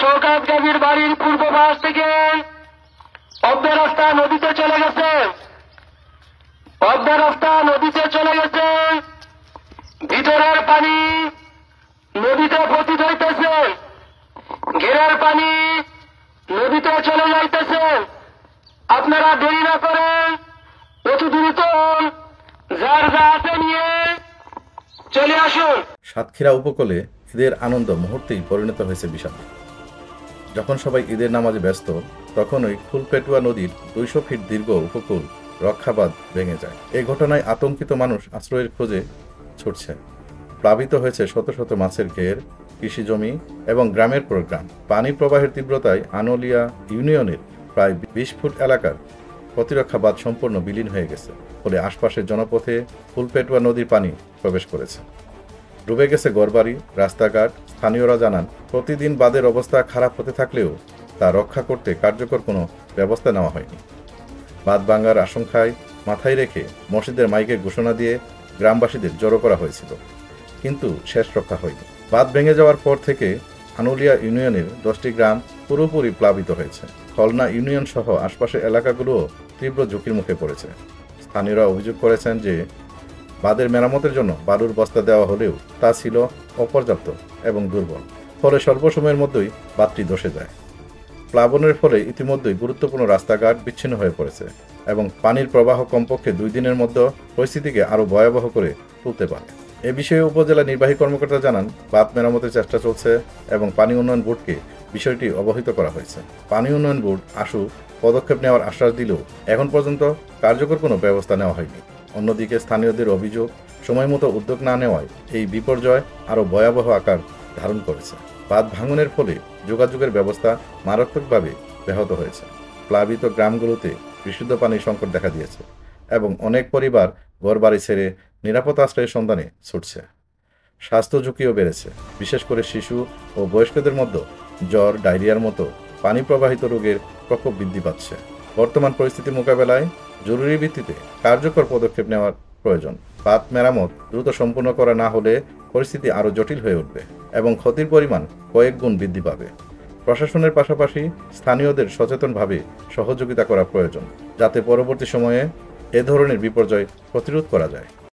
শওকত গাজীর বাড়ির পূর্ব পাশ থেকে পদ্মা রাস্তা নদীতে চলে গেছে। পদ্মা রাস্তা নদীতে চলে গেছে। ভিতরের পানি নদীতে পতিত হইতেছে। ঘেরের পানি নদীতে চলে যাইতেছে। আপনারা দেরি না করেন, অতি দ্রুত যার যা আছে নিয়ে চলে আসুন। সাতক্ষীরা উপকূলে ঈদের আনন্দ মুহূর্তেই পরিণত হয়েছে বিষাদে। যখন সবাই ঈদের নামাজে ব্যস্ত, তখনই ফুলপেটুয়া নদীর 200 ফিট দীর্ঘ উপকূল রক্ষাবাঁধ ভেঙে যায়। এই ঘটনায় আতঙ্কিত মানুষ আশ্রয়ের খোঁজে ছুটছে। প্লাবিত হয়েছে শত শত মাছের ঘের, কৃষিজমি এবং গ্রামের পর গ্রাম। পানি প্রবাহের তীব্রতায় আনোলিয়া ইউনিয়নের প্রায় 20 ফুট এলাকার প্রতিরক্ষা বাঁধ সম্পূর্ণ বিলীন হয়ে গেছে। ফলে আশপাশের জনপথে ফুলপেটুয়া নদীর পানি প্রবেশ করেছে। ডুবে গেছে ঘরবাড়ি, রাস্তাঘাট। স্থানীয়রা জানান, প্রতিদিন বাঁধের অবস্থা খারাপ হতে থাকলেও তা রক্ষা করতে কার্যকর কোনো ব্যবস্থা নেওয়া হয়নি। বাঁধ ভাঙার আশঙ্কায় মাথায় রেখে মসজিদের মাইকে ঘোষণা দিয়ে গ্রামবাসীদের জড়ো করা হয়েছিল, কিন্তু শেষ রক্ষা হয়নি। বাঁধ ভেঙে যাওয়ার পর থেকে আনোলিয়া ইউনিয়নের 10টি গ্রাম পুরোপুরি প্লাবিত হয়েছে। খলনা ইউনিয়ন সহ আশপাশের এলাকাগুলোও তীব্র ঝুঁকির মুখে পড়েছে। স্থানীয়রা অভিযোগ করেছেন যে বাঁধের মেরামতের জন্য বালুর বস্তা দেওয়া হলেও তা ছিল অপর্যাপ্ত এবং দুর্বল। ফলে স্বল্প সময়ের মধ্যেই বাঁধটি ধসে যায়। প্লাবনের ফলে ইতিমধ্যেই গুরুত্বপূর্ণ রাস্তাঘাট বিচ্ছিন্ন হয়ে পড়েছে এবং পানির প্রবাহ কমপক্ষে 2 দিনের মধ্যে পরিস্থিতিকে আরও ভয়াবহ করে তুলতে পারে। এ বিষয়ে উপজেলা নির্বাহী কর্মকর্তা জানান, বাঁধ মেরামতের চেষ্টা চলছে এবং পানি উন্নয়ন বোর্ডকে বিষয়টি অবহিত করা হয়েছে। পানি উন্নয়ন বোর্ড আশু পদক্ষেপ নেওয়ার আশ্বাস দিলেও এখন পর্যন্ত কার্যকর কোনো ব্যবস্থা নেওয়া হয়নি। অন্যদিকে স্থানীয়দের অভিযোগ, সময়মতো উদ্যোগ না নেওয়ায় এই বিপর্যয় আরও ভয়াবহ আকার ধারণ করেছে। বাঁধ ভাঙনের ফলে যোগাযোগের ব্যবস্থা মারাত্মকভাবে ব্যাহত হয়েছে। প্লাবিত গ্রামগুলোতে বিশুদ্ধ পানির সংকট দেখা দিয়েছে এবং অনেক পরিবার ঘরবাড়ি ছেড়ে নিরাপদ আশ্রয়ের সন্ধানে ছুটছে। স্বাস্থ্য ঝুঁকিও বেড়েছে, বিশেষ করে শিশু ও বয়স্কদের মধ্যে জ্বর, ডায়রিয়ার মতো পানি প্রবাহিত রোগের প্রকোপ বৃদ্ধি পাচ্ছে। বর্তমান পরিস্থিতি মোকাবেলায় জরুরি ভিত্তিতে কার্যকর পদক্ষেপ নেওয়ার প্রয়োজন। বাঁধ মেরামত দ্রুত সম্পূর্ণ করা না হলে পরিস্থিতি আরও জটিল হয়ে উঠবে এবং ক্ষতির পরিমাণ কয়েক গুণ বৃদ্ধি পাবে। প্রশাসনের পাশাপাশি স্থানীয়দের সচেতনভাবে সহযোগিতা করা প্রয়োজন, যাতে পরবর্তী সময়ে এ ধরনের বিপর্যয় প্রতিরোধ করা যায়।